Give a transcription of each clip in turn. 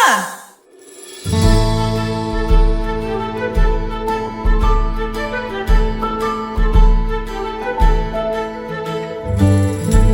cinema!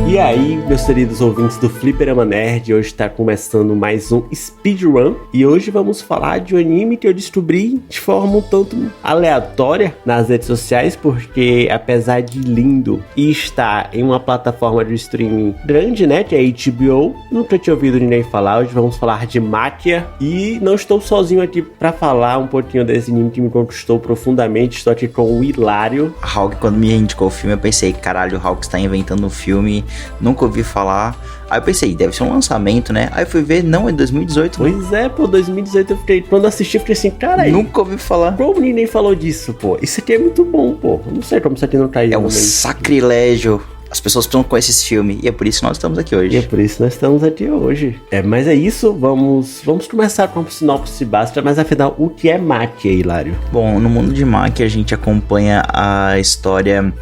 E aí, meus queridos ouvintes do Fliperama Nerd, hoje está começando mais um Speedrun. E hoje vamos falar de um anime que eu descobri de forma um tanto aleatória nas redes sociais, porque apesar de lindo e estar em uma plataforma de streaming grande, né, que é a HBO, nunca tinha ouvido ninguém falar. Hoje vamos falar de Máquia. E não estou sozinho aqui para falar um pouquinho desse anime que me conquistou profundamente. Estou aqui com o Hilário. Hulk, quando me indicou o filme, eu pensei, caralho, o Hulk está inventando um filme, nunca ouvi falar. Aí eu pensei, deve ser um lançamento, né? Aí eu fui ver, não, é 2018. Pois é, pô, 2018 eu fiquei, quando assisti, eu fiquei assim, cara, nunca ouvi falar. Como ninguém falou disso, pô? Isso aqui é muito bom, pô. Eu não sei como isso aqui não caiu. É um sacrilégio. As pessoas precisam conhecer esse filme, e é por isso que nós estamos aqui hoje. E é por isso que nós estamos aqui hoje. Mas é isso, vamos começar com a sinopse básica, mas afinal, o que é Máquia, Hilário? Bom, no mundo de Máquia, a gente acompanha a história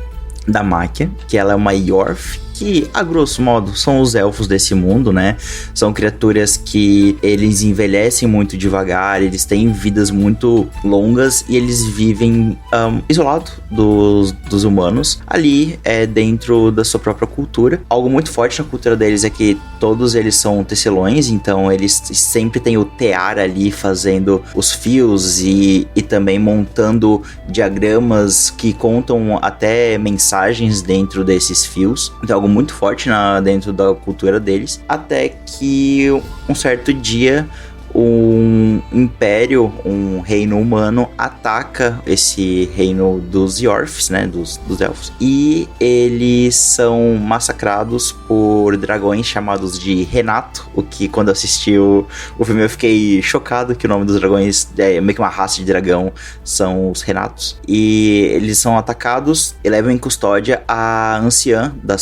da Máquia, que ela é uma Yorf, que, a grosso modo, são os elfos desse mundo, né? São criaturas que eles envelhecem muito devagar, eles têm vidas muito longas e eles vivem isolados dos humanos, ali dentro da sua própria cultura. Algo muito forte na cultura deles é que todos eles são tecelões, então eles sempre têm o tear ali fazendo os fios e também montando diagramas que contam até mensagens dentro desses fios. Então, algo muito forte dentro da cultura deles, até que um certo dia um império, um reino humano ataca esse reino dos Yorfs, né, dos elfos, e eles são massacrados por dragões chamados de Renato, o que quando eu assisti o filme eu fiquei chocado que o nome dos dragões é meio que uma raça de dragão, são os Renatos, e eles são atacados e levam em custódia a anciã da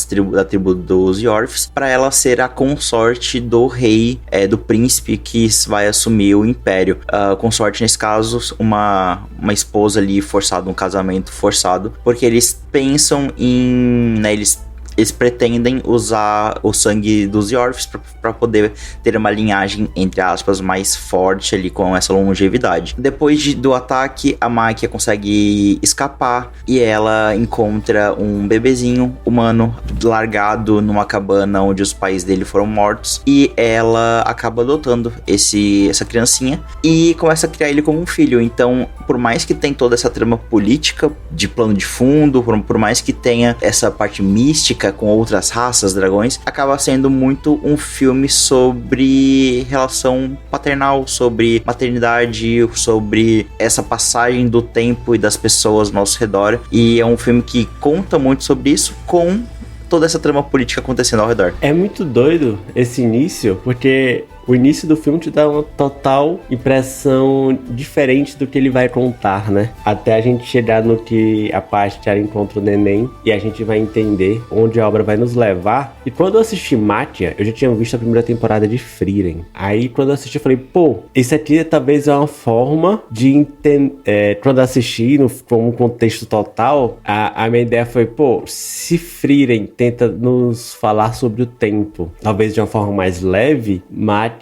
tribo dos Yorfs, para ela ser a consorte do rei, do príncipe que vai assumir o império. Consorte, nesse caso, uma esposa ali forçada, um casamento forçado, porque eles pensam em, né, eles pretendem usar o sangue dos Yorfs para poder ter uma linhagem, entre aspas, mais forte ali com essa longevidade. Depois do ataque, a Máquia consegue escapar e ela encontra um bebezinho humano largado numa cabana onde os pais dele foram mortos, e ela acaba adotando essa criancinha e começa a criar ele como um filho. Então, por mais que tenha toda essa trama política de plano de fundo, por mais que tenha essa parte mística com outras raças, dragões, acaba sendo muito um filme sobre relação paternal, sobre maternidade, sobre essa passagem do tempo e das pessoas ao nosso redor, e é um filme que conta muito sobre isso, com toda essa trama política acontecendo ao redor. É muito doido esse início, porque o início do filme te dá uma total impressão diferente do que ele vai contar, né? Até a gente chegar no que a parte que ela encontra o neném, e a gente vai entender onde a obra vai nos levar. E quando eu assisti Máquia, eu já tinha visto a primeira temporada de Frieren. Aí quando eu assisti, eu falei, pô, isso aqui talvez é uma forma de entender. Quando eu assisti, como contexto total, a minha ideia foi, pô, se Frieren tenta nos falar sobre o tempo, talvez de uma forma mais leve, Máquia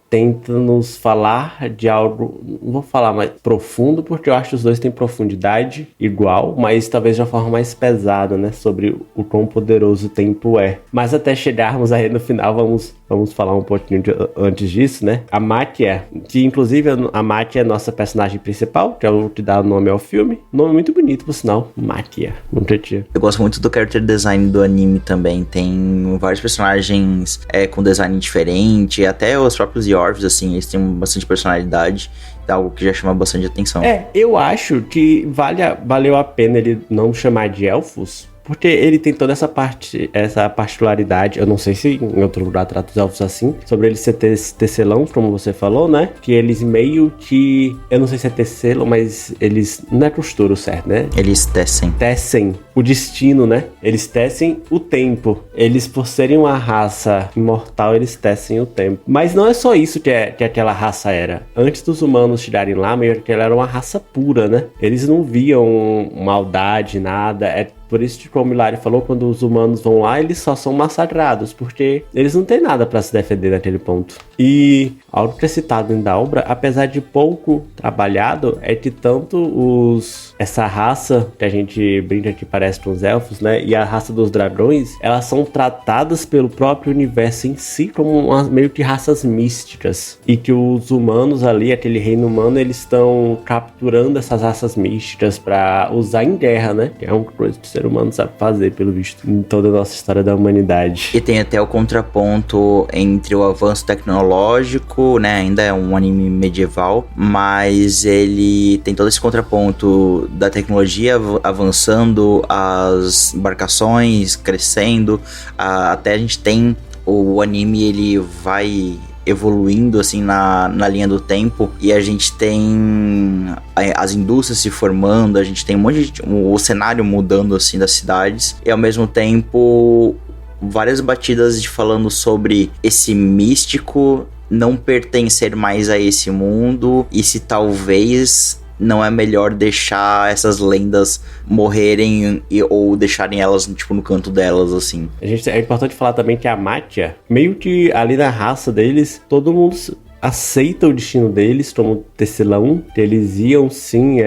tenta nos falar de algo, não vou falar mais profundo, porque eu acho que os dois têm profundidade igual, mas talvez de uma forma mais pesada, né, sobre o quão poderoso o tempo é. Mas até chegarmos aí no final, vamos falar um pouquinho antes disso, né? A Máquia, que inclusive a Máquia é a nossa personagem principal, que é o que dá o nome ao filme. Nome muito bonito, por sinal, Máquia. Muito tinha. Eu gosto muito do character design do anime também. Tem vários personagens com design diferente, até os próprios Yorfs, assim, eles têm bastante personalidade. É algo que já chama bastante atenção. Eu acho que valeu a pena ele não chamar de elfos, porque ele tem toda essa particularidade. Eu não sei se em outro lugar trata os elfos assim, sobre eles ser tecelão, como você falou, né? Que eles meio que... Eu não sei se é tecelo, mas eles... Não é costura certo, né? Eles tecem. Tecem o destino, né? Eles tecem o tempo. Eles, por serem uma raça imortal, eles tecem o tempo. Mas não é só isso que aquela raça era. Antes dos humanos chegarem lá, meio que ela era uma raça pura, né? Eles não viam maldade, nada. Por isso que, como o Hilário falou, quando os humanos vão lá, eles só são massacrados, porque eles não têm nada pra se defender naquele ponto. E algo que é citado dentro da obra, apesar de pouco trabalhado, é que tanto essa raça que a gente brinca que parece com os elfos, né, e a raça dos dragões, elas são tratadas pelo próprio universo em si como meio que raças místicas, e que os humanos ali, aquele reino humano, eles estão capturando essas raças místicas pra usar em guerra, né, que é uma coisa que o ser humano sabe fazer, pelo visto, em toda a nossa história da humanidade. E tem até o contraponto entre o avanço tecnológico, né, ainda é um anime medieval, mas ele tem todo esse contraponto da tecnologia avançando, as embarcações crescendo, até a gente tem o anime, ele vai evoluindo assim na linha do tempo, e a gente tem as indústrias se formando, a gente tem um monte de, o cenário mudando assim das cidades, e ao mesmo tempo várias batidas falando sobre esse místico não pertencer mais a esse mundo, e se talvez não é melhor deixar essas lendas morrerem ou deixarem elas, tipo, no canto delas, assim. É importante falar também que a Mátia, meio que ali na raça deles, todo mundo aceita o destino deles como tecelão, que eles iam sim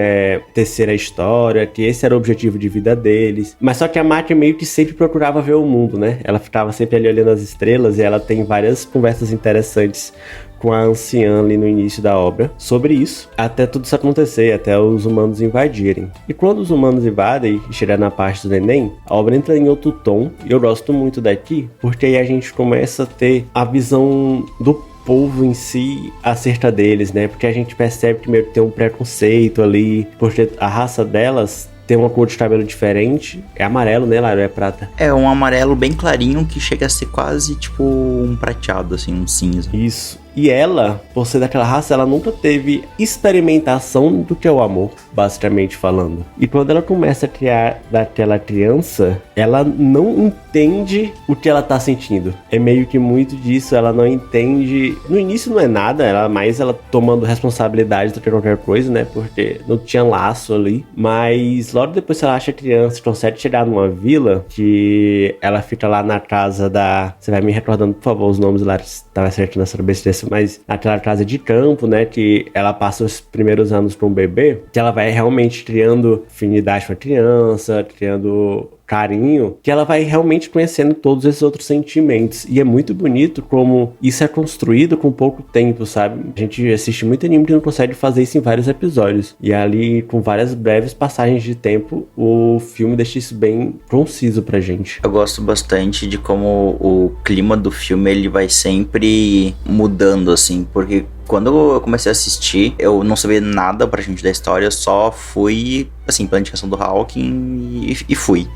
tecer a história, que esse era o objetivo de vida deles, mas só que a Mátia meio que sempre procurava ver o mundo, né? Ela ficava sempre ali olhando as estrelas, e ela tem várias conversas interessantes com a anciã ali no início da obra sobre isso, até tudo isso acontecer, até os humanos invadirem. E quando os humanos invadem e chegar na parte do Neném, a obra entra em outro tom, e eu gosto muito daqui, porque aí a gente começa a ter a visão do povo em si acerca deles, né? Porque a gente percebe primeiro que tem um preconceito ali, porque a raça delas tem uma cor de cabelo diferente. É amarelo, né, Lário? É prata. É um amarelo bem clarinho que chega a ser quase tipo um prateado, assim, um cinza. Isso. E ela, por ser daquela raça, ela nunca teve experimentação do que é o amor, basicamente falando. E quando ela começa a criar daquela criança, ela não entende o que ela tá sentindo. É meio que muito disso, ela não entende. No início não é nada, ela tomando responsabilidade do que qualquer coisa, né? Porque não tinha laço ali. Mas logo depois que ela acha criança, consegue chegar numa vila, que ela fica lá na casa da... Você vai me recordando, por favor, os nomes lá, tava certo nessa cabeça, mas naquela casa de campo, né, que ela passa os primeiros anos com um bebê, que ela vai realmente criando afinidade com a criança, criando carinho, que ela vai realmente conhecendo todos esses outros sentimentos. E é muito bonito como isso é construído com pouco tempo, sabe? A gente assiste muito anime que não consegue fazer isso em vários episódios. E ali, com várias breves passagens de tempo, o filme deixa isso bem conciso pra gente. Eu gosto bastante de como o clima do filme, ele vai sempre mudando, assim, porque quando eu comecei a assistir, eu não sabia nada pra gente da história, eu só fui, assim, pela indicação do Hawking e fui.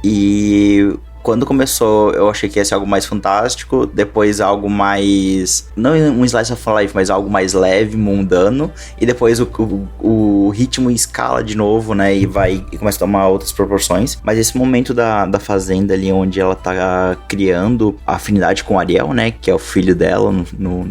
E quando começou, eu achei que ia ser algo mais fantástico, depois algo mais... não um slice of life, mas algo mais leve, mundano, e depois o ritmo escala de novo, né, e começa a tomar outras proporções. Mas esse momento da fazenda ali, onde ela tá criando a afinidade com o Ariel, né, que é o filho dela, no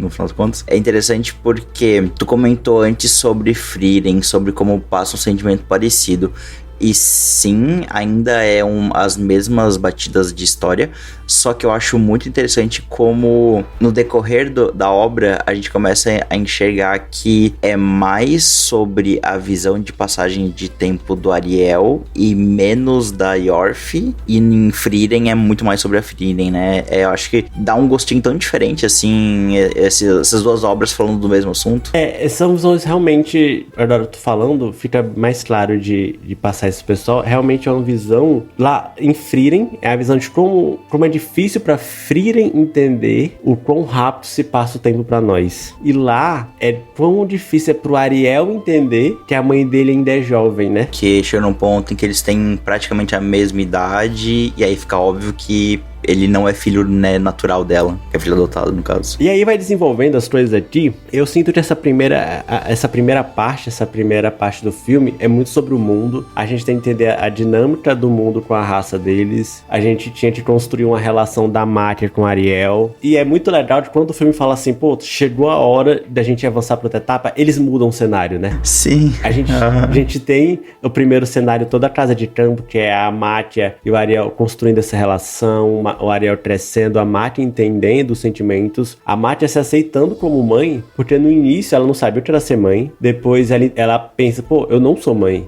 final das contas, é interessante porque tu comentou antes sobre Frieren, sobre como passa um sentimento parecido. E sim, ainda é as mesmas batidas de história, só que eu acho muito interessante como no decorrer da obra a gente começa a enxergar que é mais sobre a visão de passagem de tempo do Ariel e menos da Yorf, e em Frieren é muito mais sobre a Frieren, né? Eu acho que dá um gostinho tão diferente assim, essas duas obras falando do mesmo assunto. São visões realmente, agora eu tô falando, fica mais claro de passar esse pessoal. Realmente é uma visão, lá em Frieren, é a visão de como é difícil pra Frieren entender o quão rápido se passa o tempo pra nós. E lá é quão difícil é pro Ariel entender que a mãe dele ainda é jovem, né? Que chega num ponto em que eles têm praticamente a mesma idade, e aí fica óbvio que ele não é filho, né, natural dela, que é filho adotado, no caso. E aí vai desenvolvendo as coisas aqui. Eu sinto que essa primeira parte do filme é muito sobre o mundo. A gente tem que entender a dinâmica do mundo com a raça deles. A gente tinha que construir uma relação da Máquia com a Ariel. E é muito legal de quando o filme fala assim, pô, chegou a hora da gente avançar para outra etapa, eles mudam o cenário, né? Sim. A gente tem o primeiro cenário, toda a casa de campo, que é a Máquia e o Ariel construindo essa relação, o Ariel crescendo, a Máquia entendendo os sentimentos, a Máquia se aceitando como mãe, porque no início ela não sabia o que era ser mãe, depois ela pensa, pô, eu não sou mãe,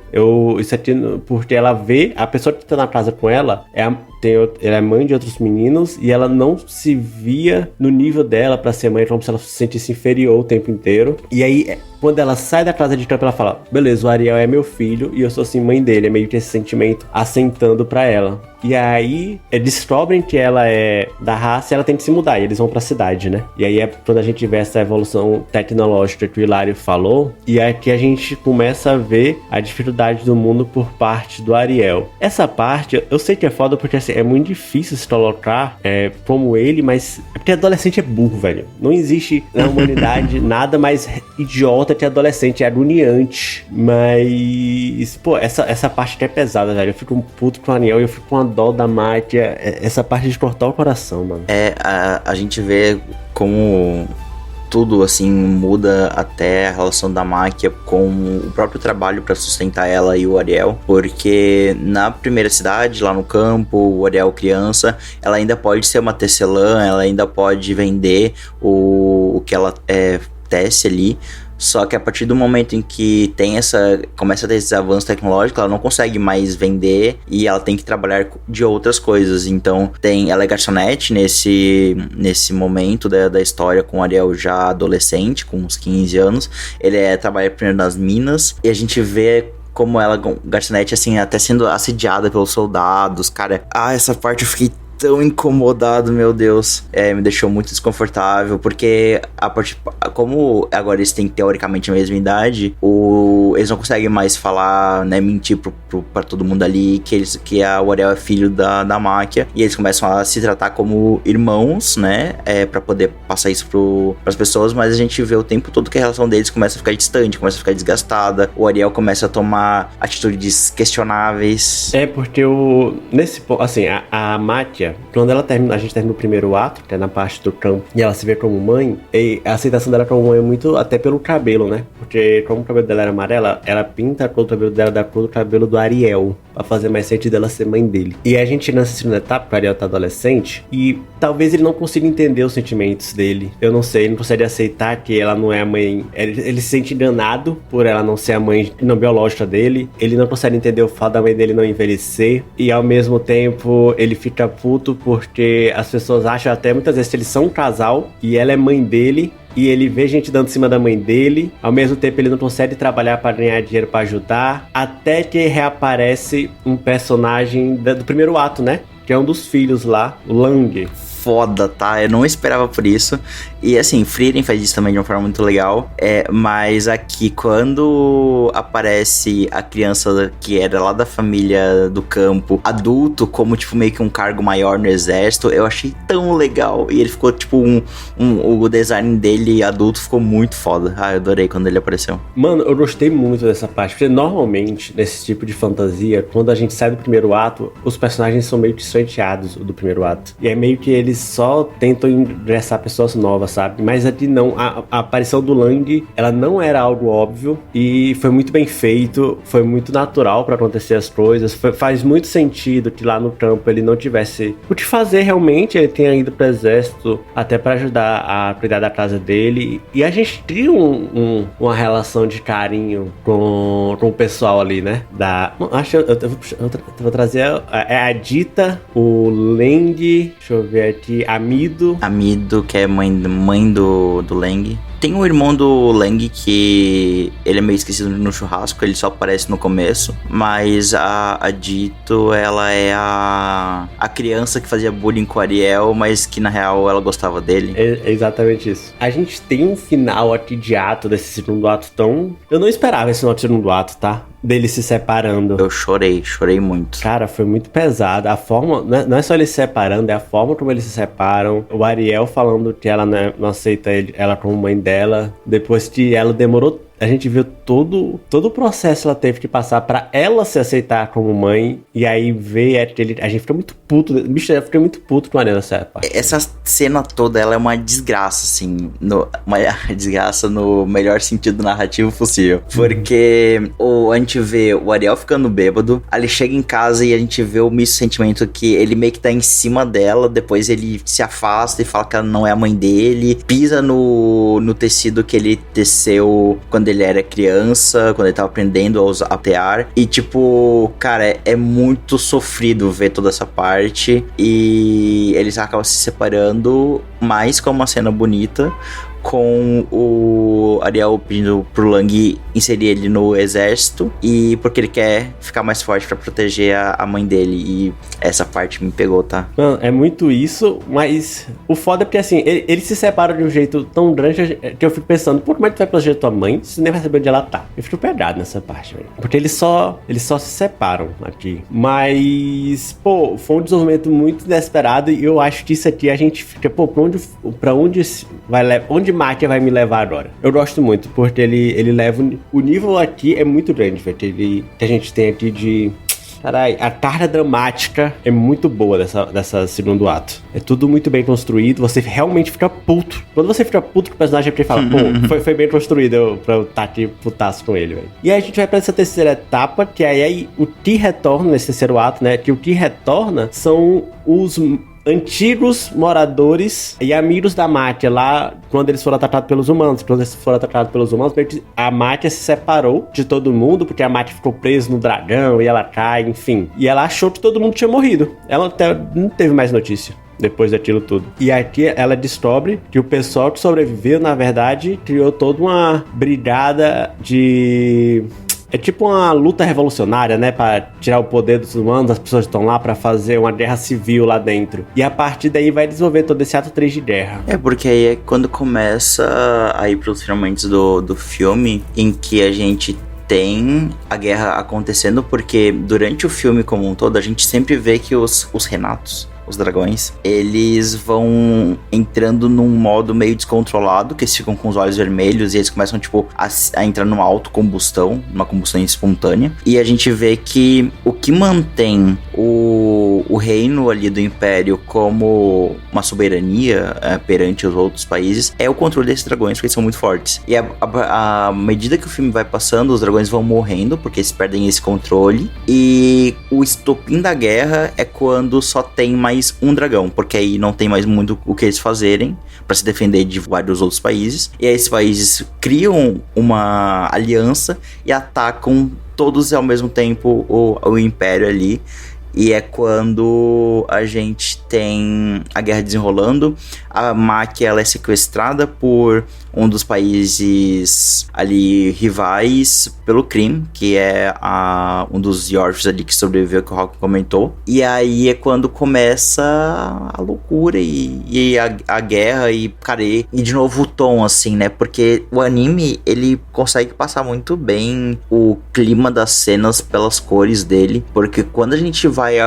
isso aqui, porque ela vê, a pessoa que tá na casa com ela, ela é mãe de outros meninos, e ela não se via no nível dela pra ser mãe, como se ela se sentisse inferior o tempo inteiro, e aí, quando ela sai da casa de campo, ela fala, beleza, o Ariel é meu filho, e eu sou assim, mãe dele, é meio que esse sentimento assentando pra ela. E aí, descobrem que ela é da raça e ela tem que se mudar, e eles vão pra cidade, né? E aí é quando a gente vê essa evolução tecnológica que o Hilário falou, e aqui a gente começa a ver a dificuldade do mundo por parte do Ariel. Essa parte, eu sei que é foda porque assim, é muito difícil se colocar como ele, mas é porque adolescente é burro, velho. Não existe na humanidade nada mais idiota que adolescente, é agoniante. Mas, pô, essa parte que é pesada, velho. Eu fico um puto com o Ariel e eu fico com uma dó da Máquia, essa parte de cortar o coração, mano. A gente vê como tudo, assim, muda até a relação da Máquia com o próprio trabalho para sustentar ela e o Ariel, porque na primeira cidade, lá no campo, o Ariel criança, ela ainda pode ser uma tecelã, ela ainda pode vender o que ela tece ali. Só que a partir do momento em que começa a ter esse avanço tecnológico, ela não consegue mais vender e ela tem que trabalhar de outras coisas. Então, ela é garçonete nesse momento da história, com o Ariel já adolescente, com uns 15 anos. Ele trabalha primeiro nas minas e a gente vê como ela, garçonete, assim, até sendo assediada pelos soldados. Cara, essa parte eu fiquei tão incomodado, meu Deus. Me deixou muito desconfortável, porque como agora eles têm teoricamente a mesma idade, eles não conseguem mais falar, né, mentir pra todo mundo ali que o Ariel é filho da Máquia, e eles começam a se tratar como irmãos, né, pra poder passar isso pras pessoas, mas a gente vê o tempo todo que a relação deles começa a ficar distante, começa a ficar desgastada, o Ariel começa a tomar atitudes questionáveis. Porque nesse ponto, assim, a Máquia, quando a gente termina o primeiro ato, que é na parte do campo, e ela se vê como mãe, e a aceitação dela como mãe é muito até pelo cabelo, né? Porque como o cabelo dela era amarela, ela pinta a cor do cabelo dela da cor do cabelo do Ariel, pra fazer mais sentido dela ser mãe dele. E a gente nessa segunda etapa, que o Ariel tá adolescente, e talvez ele não consiga entender os sentimentos dele. Eu não sei, ele não consegue aceitar que ela não é a mãe. Ele se sente enganado por ela não ser a mãe não biológica dele. Ele não consegue entender o fato da mãe dele não envelhecer. E ao mesmo tempo, ele fica puto porque as pessoas acham até muitas vezes que eles são um casal e ela é mãe dele. E ele vê gente dando em cima da mãe dele. Ao mesmo tempo ele não consegue trabalhar para ganhar dinheiro para ajudar. Até que reaparece um personagem do primeiro ato, né? Que é um dos filhos lá, o Lang. Foda, tá? Eu não esperava por isso. E assim, Frieren faz isso também de uma forma muito legal. Mas aqui, quando aparece a criança que era lá da família do campo, adulto, como tipo meio que um cargo maior no exército, eu achei tão legal. E ele ficou tipo o design dele adulto ficou muito foda. Eu adorei quando ele apareceu. Mano, eu gostei muito dessa parte, porque normalmente nesse tipo de fantasia, quando a gente sai do primeiro ato, os personagens são meio que sorteados do primeiro ato. E é meio que eles só tentam ingressar pessoas novas, sabe? Mas aqui não, a aparição do Lang, ela não era algo óbvio e foi muito bem feito, foi muito natural pra acontecer as coisas, faz muito sentido que lá no campo ele não tivesse o que fazer realmente, ele tenha ido pro exército até pra ajudar a cuidar da casa dele, e a gente cria uma relação de carinho com o pessoal ali, né? Acho que eu vou trazer a Dita, o Lang, deixa eu ver aqui, Amido, que é mãe do Lang. Tem um irmão do Lang que ele é meio esquecido no churrasco, ele só aparece no começo, mas a Dito, ela é a criança que fazia bullying com o Ariel, mas que na real ela gostava dele. É exatamente isso. A gente tem um final aqui de ato desse segundo ato tão... Eu não esperava esse final de segundo ato, tá? deles se separando. Eu chorei muito. Cara, foi muito pesado. A forma, não é só eles se separando, é a forma como eles se separam. O Ariel falando que ela não aceita ela como mãe dela. Depois que ela demorou, a gente viu todo o processo que ela teve que passar pra ela se aceitar como mãe. E aí ver a gente fica muito puto. Bicho, eu fiquei muito puto com a Ariel nessa parte. Essa cena toda, ela é uma desgraça, assim. Uma desgraça no melhor sentido narrativo possível. Porque a gente vê o Ariel ficando bêbado, aí ele chega em casa e a gente vê o mesmo sentimento que ele meio que tá em cima dela, depois ele se afasta e fala que ela não é a mãe dele, pisa no tecido que ele teceu quando ele era criança, quando ele tava aprendendo a tear, e tipo, cara, é muito sofrido ver toda essa parte, e eles acabam se separando, mas com uma cena bonita, com o Ariel pedindo pro Lang inserir ele no exército, e porque ele quer ficar mais forte pra proteger a mãe dele, e essa parte me pegou, tá? Mano, é muito isso, mas o foda é porque assim, ele se separa de um jeito tão grande que eu fico pensando, pô, como é que tu vai proteger tua mãe se nem vai saber onde ela tá? Eu fico pedrado nessa parte, velho. Porque eles só se separam aqui. Mas, pô, foi um desenvolvimento muito inesperado, e eu acho que isso aqui a gente fica, pô, pra onde Máquia vai me levar agora? Eu gosto muito, porque ele leva... O nível aqui é muito grande, velho, que a gente tem aqui de... Caralho, a carga dramática é muito boa dessa segundo ato. É tudo muito bem construído, você realmente fica puto. Quando você fica puto com o personagem, é porque fala, pô, foi bem construído pra eu estar aqui putaço com ele, velho. E aí a gente vai pra essa terceira etapa, que aí o que retorna nesse terceiro ato, né? Que o que retorna são os antigos moradores e amigos da Máquia lá, quando eles foram atacados pelos humanos. Quando eles foram atacados pelos humanos, a Máquia se separou de todo mundo, porque a Máquia ficou presa no dragão, e ela cai, enfim. E ela achou que todo mundo tinha morrido. Ela até não teve mais notícia depois daquilo tudo. E aqui ela descobre que o pessoal que sobreviveu, na verdade, criou toda uma brigada de... É tipo uma luta revolucionária, né? Pra tirar o poder dos humanos, as pessoas estão lá pra fazer uma guerra civil lá dentro. E a partir daí vai desenvolver todo esse ato 3 de guerra. É, porque aí é quando começa a ir pros finalmente do filme, em que a gente tem a guerra acontecendo, porque durante o filme como um todo, a gente sempre vê que os Renatos, os dragões, eles vão entrando num modo meio descontrolado, que eles ficam com os olhos vermelhos e eles começam, tipo, a entrar numa autocombustão, numa combustão espontânea. E a gente vê que o que mantém o reino ali do Império como uma soberania perante os outros países é o controle desses dragões, porque eles são muito fortes. E à medida que o filme vai passando, os dragões vão morrendo, porque eles perdem esse controle. E o estopim da guerra é quando só tem mais um dragão, porque aí não tem mais muito o que eles fazerem para se defender de vários outros países, e aí esses países criam uma aliança e atacam todos ao mesmo tempo o Império ali, e é quando a gente tem a guerra desenrolando. A Máquia, ela é sequestrada por um dos países ali rivais pelo Kryn, que é um dos Yorfs ali que sobreviveu, que o Rock comentou. E aí é quando começa a loucura e a guerra e, cara, e de novo o tom, assim, né? Porque o anime, ele consegue passar muito bem o clima das cenas pelas cores dele, porque quando a gente vai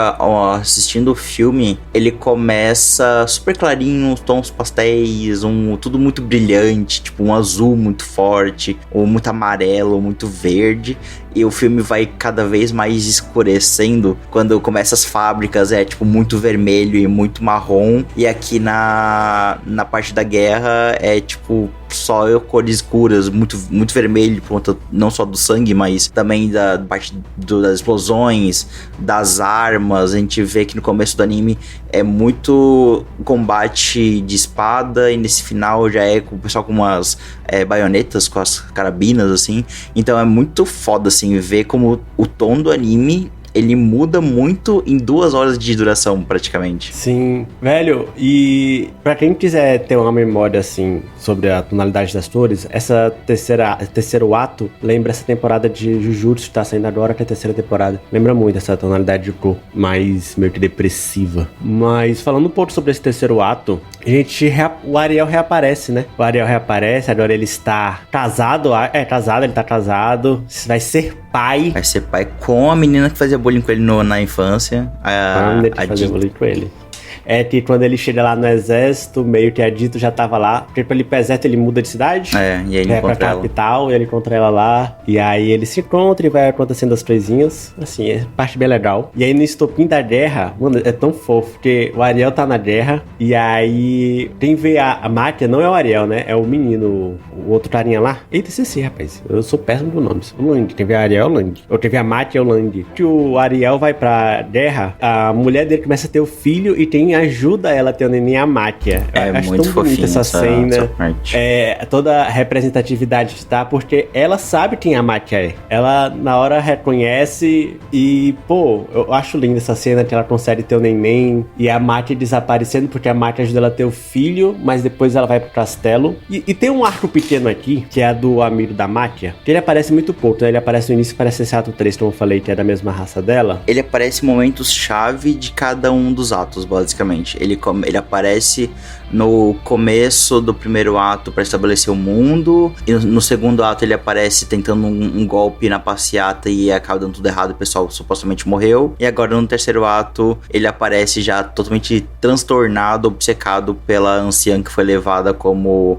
assistindo o filme, ele começa super clarinho, tons pastéis, tudo muito brilhante, tipo um azul muito forte, ou muito amarelo, muito verde, e o filme vai cada vez mais escurecendo. Quando começa as fábricas é tipo muito vermelho e muito marrom, e aqui na parte da guerra é tipo só cores escuras, muito, muito vermelho, por conta não só do sangue, mas também da parte das explosões, das armas. A gente vê que no começo do anime é muito combate de espada, e nesse final já é com o pessoal com umas baionetas, com as carabinas, assim. Então é muito foda, assim, ver como o tom do anime, ele muda muito em 2 horas de duração, praticamente. Sim, velho, e pra quem quiser ter uma memória, assim, sobre a tonalidade das cores, terceiro ato lembra essa temporada de Jujutsu que tá saindo agora, que é a terceira temporada. Lembra muito essa tonalidade de cor, mais meio que depressiva. Mas falando um pouco sobre esse terceiro ato, o Ariel reaparece, né? O Ariel reaparece, agora ele está casado, ele tá casado, vai ser pai. Vai ser pai com a menina que fazia bullying com ele na infância. A menina que fazia bullying com ele. É que quando ele chega lá no exército, meio que a Dito já tava lá. Porque pra ele ir pro exército, ele muda de cidade. E aí ele encontra pra capital, e ele encontra ela lá. E aí ele se encontra e vai acontecendo as coisinhas. Assim, é parte bem legal. E aí no estopim da guerra, mano, é tão fofo. Porque o Ariel tá na guerra. E aí quem vê a máquina não é o Ariel, né? É o menino, o outro carinha lá. Eita, esqueci, rapaz. Eu sou péssimo com nomes. O Lang. Quem vê a Ariel é o Lang. Ou quem vê a máquina é o Lang. Que o Ariel vai pra guerra, a mulher dele começa a ter o filho e quem ajuda ela a ter o neném a Máquia. É muito tão bonita essa cena. Toda a representatividade, tá? Porque ela sabe quem a Máquia é. Ela, na hora, reconhece e, pô, eu acho linda essa cena que ela consegue ter o neném e a Máquia desaparecendo porque a Máquia ajuda ela a ter o filho, mas depois ela vai pro castelo. E tem um arco pequeno aqui, que é a do amigo da Máquia, que ele aparece muito pouco, né? Ele aparece no início, parece esse ato 3, como eu falei, que é da mesma raça dela. Ele aparece em momentos-chave de cada um dos atos, basicamente. Ele aparece no começo do primeiro ato para estabelecer o mundo, e no segundo ato ele aparece tentando um golpe na passeata e acaba dando tudo errado, o pessoal supostamente morreu, e agora no terceiro ato ele aparece já totalmente transtornado, obcecado pela anciã que foi levada como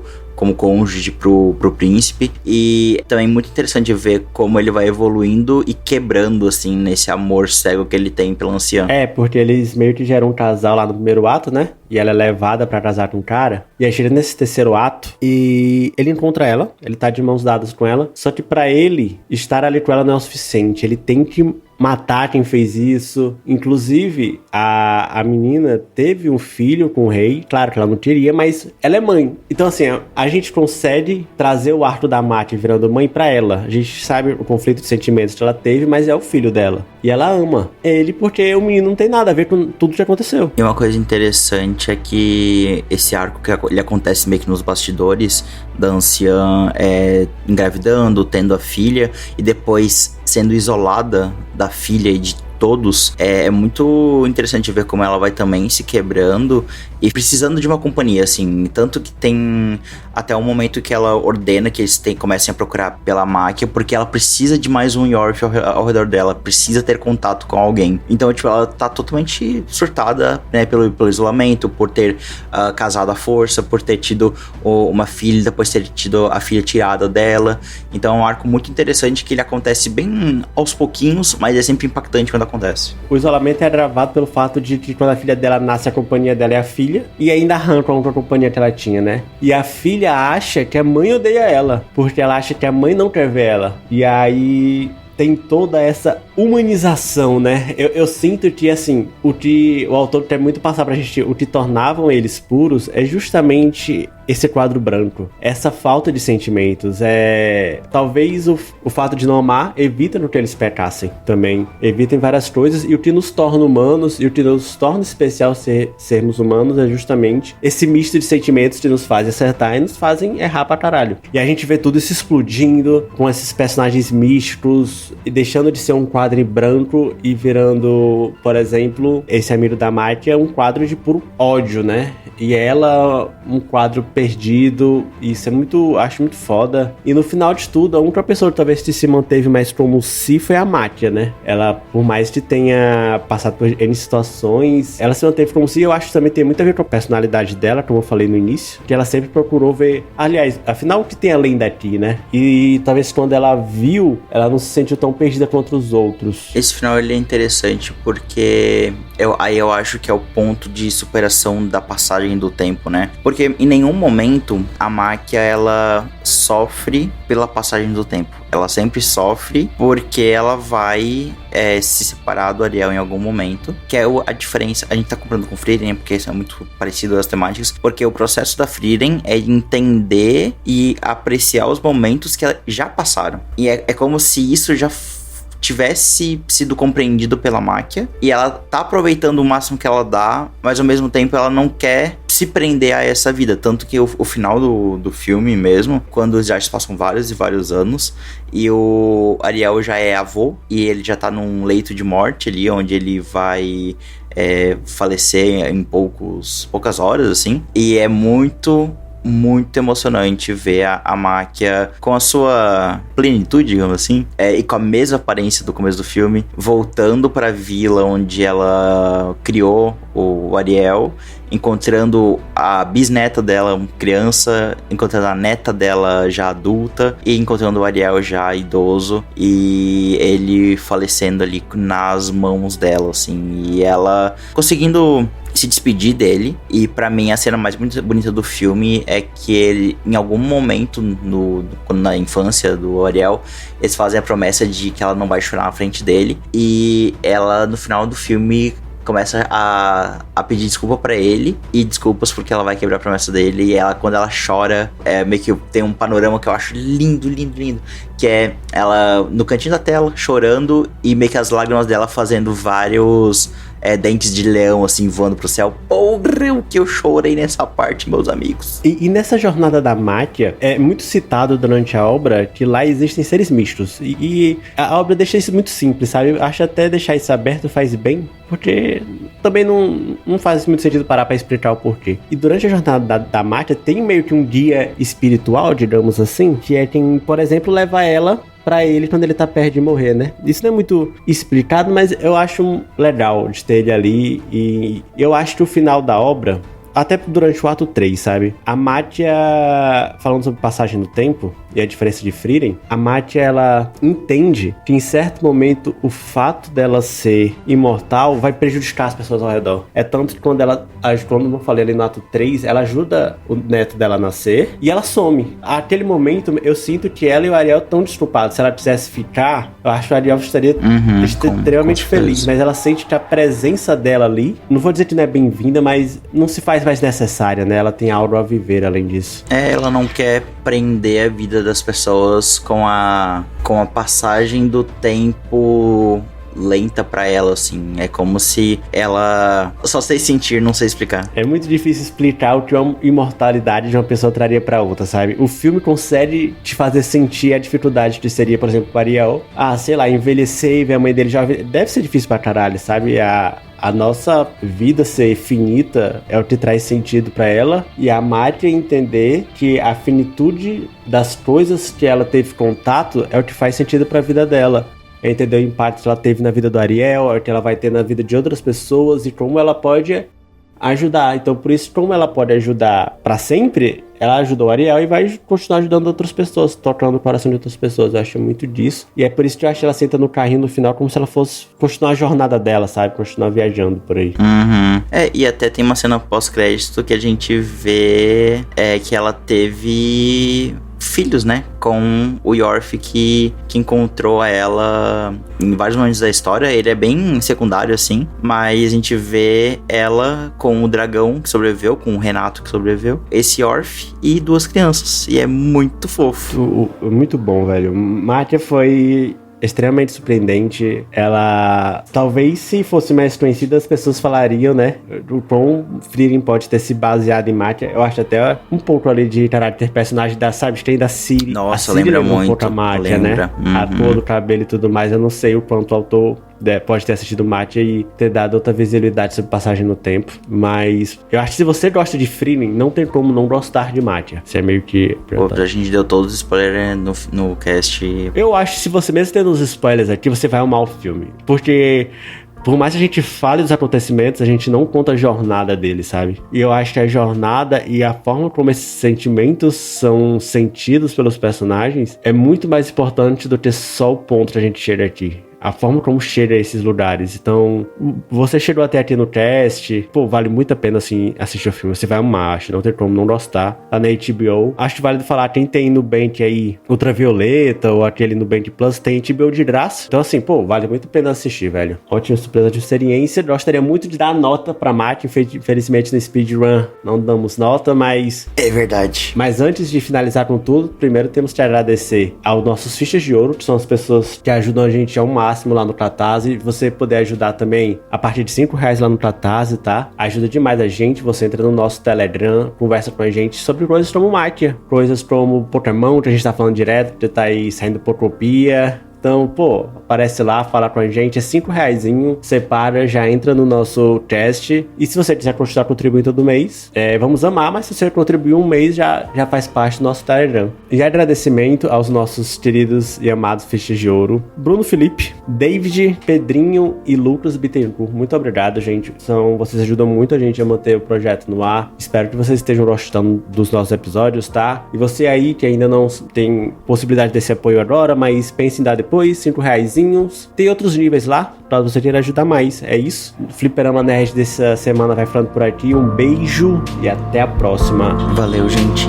cônjuge pro príncipe. E também muito interessante ver como ele vai evoluindo e quebrando, assim, nesse amor cego que ele tem pela anciã. Porque eles meio que geram um casal lá no primeiro ato, né? E ela é levada pra casar com um cara. E aí chega nesse terceiro ato e ele encontra ela, ele tá de mãos dadas com ela. Só que pra ele, estar ali com ela não é o suficiente. Ele tem que matar quem fez isso. Inclusive, a menina teve um filho com o rei. Claro que ela não teria, mas ela é mãe. Então, assim, a gente consegue trazer o arco da Máquia virando mãe pra ela. A gente sabe o conflito de sentimentos que ela teve, mas é o filho dela. E ela ama ele porque o menino não tem nada a ver com tudo que aconteceu. E uma coisa interessante é que esse arco que ele acontece meio que nos bastidores da anciã engravidando, tendo a filha e depois sendo isolada da filha e de todos, é muito interessante ver como ela vai também se quebrando e precisando de uma companhia, assim, tanto que tem até um momento que ela ordena que eles comecem a procurar pela Máquia, porque ela precisa de mais um Yorf ao redor dela, precisa ter contato com alguém. Então, tipo, ela tá totalmente surtada, né, pelo isolamento, por ter casado à força, por ter tido uma filha, depois ter tido a filha tirada dela. Então é um arco muito interessante que ele acontece bem aos pouquinhos, mas é sempre impactante quando acontece. O isolamento é agravado pelo fato de que quando a filha dela nasce, a companhia dela é a filha, e ainda arrancam a outra companhia que ela tinha, né? E a filha acha que a mãe odeia ela, porque ela acha que a mãe não quer ver ela. E aí tem toda essa humanização, né? Eu sinto que, assim, o que o autor quer muito passar pra gente, o que tornavam eles puros é justamente esse quadro branco, essa falta de sentimentos. Talvez o fato de não amar evita no que eles pecassem também, evitem várias coisas, e o que nos torna humanos e o que nos torna especial sermos humanos é justamente esse misto de sentimentos que nos fazem acertar e nos fazem errar pra caralho. E a gente vê tudo isso explodindo com esses personagens místicos e deixando de ser um quadro em branco e virando, por exemplo, esse amigo da Máquia, um quadro de puro ódio, né? E ela, um quadro perdido. Isso acho muito foda. E no final de tudo, a única pessoa que talvez se manteve mais como si foi a Máquia, né? Ela, por mais que tenha passado por N situações, ela se manteve como si. Eu acho que também tem muito a ver com a personalidade dela, como eu falei no início, que ela sempre procurou ver, aliás, afinal, o que tem além daqui, né? E talvez quando ela viu, ela não se sentiu tão perdida contra os outros. Esse final ele é interessante porque eu acho que é o ponto de superação da passagem do tempo, né? Porque em nenhum momento a Máquia ela sofre pela passagem do tempo. Ela sempre sofre porque ela vai se separar do Ariel em algum momento, que é a diferença. A gente tá comprando com Frieren, porque isso é muito parecido às temáticas, porque o processo da Frieren é entender e apreciar os momentos que já passaram. E é como se isso já tivesse sido compreendido pela Máquia, e ela tá aproveitando o máximo que ela dá, mas ao mesmo tempo ela não quer se prender a essa vida, tanto que o final do filme mesmo, quando já se passam vários e vários anos, e o Ariel já é avô, e ele já tá num leito de morte ali, onde ele vai falecer em poucas horas, assim, e é muito muito emocionante ver a Máquia com a sua plenitude, digamos assim, e com a mesma aparência do começo do filme, voltando pra vila onde ela criou o Ariel, encontrando a bisneta dela, criança, encontrando a neta dela já adulta e encontrando o Ariel já idoso e ele falecendo ali nas mãos dela, assim, e ela conseguindo se despedir dele. E pra mim a cena mais bonita do filme é que ele, em algum momento na infância do Ariel, eles fazem a promessa de que ela não vai chorar na frente dele, e ela no final do filme começa a pedir desculpa pra ele, e desculpas porque ela vai quebrar a promessa dele, e ela, quando ela chora, meio que tem um panorama que eu acho lindo, que é ela no cantinho da tela, chorando, e meio que as lágrimas dela fazendo vários dentes de leão, assim, voando pro céu. Porra, o que eu chorei nessa parte, meus amigos. E nessa jornada da Máquia, é muito citado durante a obra que lá existem seres mistos. E a obra deixa isso muito simples, sabe? Eu acho até deixar isso aberto faz bem, porque também não faz muito sentido parar pra explicar o porquê. E durante a jornada da Máquia, tem meio que um guia espiritual, digamos assim, que é quem, por exemplo, leva ela pra ele quando ele tá perto de morrer, né? Isso não é muito explicado, mas eu acho legal de ter ele ali, e eu acho que o final da obra, até durante o ato 3, sabe? A Máquia, falando sobre passagem no tempo e a diferença de Frieren, a Máquia, ela entende que em certo momento o fato dela ser imortal vai prejudicar as pessoas ao redor. É tanto que quando eu falei ali no ato 3, ela ajuda o neto dela a nascer e ela some. Aquele momento, eu sinto que ela e o Ariel estão desculpados. Se ela quisesse ficar, eu acho que o Ariel estaria extremamente feliz, mas ela sente que a presença dela ali, não vou dizer que não é bem-vinda, mas não se faz mais necessária, né? Ela tem algo a viver além disso. Ela não quer prender a vida das pessoas com a passagem do tempo lenta pra ela, assim. É como se ela só sei sentir, não sei explicar. É muito difícil explicar o que uma imortalidade de uma pessoa traria pra outra, sabe? O filme consegue te fazer sentir a dificuldade que seria, por exemplo, o Ariel, sei lá, envelhecer e ver a mãe dele já... Deve ser difícil pra caralho, sabe? A nossa vida ser finita é o que traz sentido pra ela, e a Máquia entender que a finitude das coisas que ela teve contato é o que faz sentido pra vida dela. Entender o impacto que ela teve na vida do Ariel, o que ela vai ter na vida de outras pessoas e como ela pode ajudar. Então, por isso, como ela pode ajudar pra sempre, ela ajudou o Ariel e vai continuar ajudando outras pessoas, tocando o coração de outras pessoas. Eu acho muito disso. E é por isso que eu acho que ela senta no carrinho no final como se ela fosse continuar a jornada dela, sabe? Continuar viajando por aí. E até tem uma cena pós-crédito que a gente vê que ela teve filhos, né, com o Yorf que encontrou ela em vários momentos da história. Ele é bem secundário, assim, mas a gente vê ela com o dragão que sobreviveu, com o Renato que sobreviveu, esse Yorf e 2 crianças, e é muito fofo. Muito bom, velho. Máquia foi extremamente surpreendente. Ela, talvez se fosse mais conhecida, as pessoas falariam, né, o quão Frieren pode ter se baseado em Máquia. Eu acho até um pouco ali de caráter personagem da, sabe, tem da Ciri. Nossa, lembra muito. Um pouco a Máquia, né? A cor do cabelo e tudo mais. Eu não sei o quanto o autor pode ter assistido Máquia e ter dado outra visibilidade sobre passagem no tempo, mas eu acho que se você gosta de Frieren, não tem como não gostar de Máquia. Isso é meio que... A gente deu todos os spoilers no cast. Eu acho que se você mesmo tendo os spoilers aqui, você vai amar o filme, porque por mais que a gente fale dos acontecimentos, a gente não conta a jornada dele, sabe? E eu acho que a jornada e a forma como esses sentimentos são sentidos pelos personagens é muito mais importante do que só o ponto que a gente chega aqui. A forma como chega a esses lugares. Então, você chegou até aqui no cast, vale muito a pena, assim, assistir o filme. Você vai amar, acho, não tem como não gostar. Tá na HBO. Acho válido falar, quem tem Nubank aí, Ultravioleta, ou aquele Nubank Plus, tem HBO de graça. Então, assim, vale muito a pena assistir, velho. Ótima surpresa de experiência. Gostaria muito de dar nota pra Máquia. Infelizmente, no speedrun não damos nota, mas... É verdade. Mas antes de finalizar com tudo, primeiro temos que agradecer aos nossos fichas de ouro, que são as pessoas que ajudam a gente ao máximo lá no Catarse. Você poder ajudar também a partir de R$5 lá no Catarse, tá? Ajuda demais a gente. Você entra no nosso Telegram, conversa com a gente sobre coisas como Máquia, coisas como Pokémon, que a gente tá falando direto, que tá aí saindo Pocopia, Então, pô, aparece lá, fala com a gente, é R$5, separa, já entra no nosso teste. E se você quiser continuar contribuindo todo mês, vamos amar, mas se você contribuir um mês, já faz parte do nosso Telegram. E agradecimento aos nossos queridos e amados fichas de ouro, Bruno Felipe, David, Pedrinho e Lucas Bittencourt. Muito obrigado, gente. Vocês ajudam muito a gente a manter o projeto no ar. Espero que vocês estejam gostando dos nossos episódios, tá? E você aí que ainda não tem possibilidade desse apoio agora, mas pense em dar depois, R$5. Tem outros níveis lá, pra você querer ajudar mais. É isso. O Fliperama Nerd dessa semana vai falando por aqui. Um beijo e até a próxima. Valeu, gente.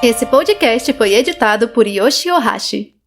Esse podcast foi editado por Yoshi Ohashi.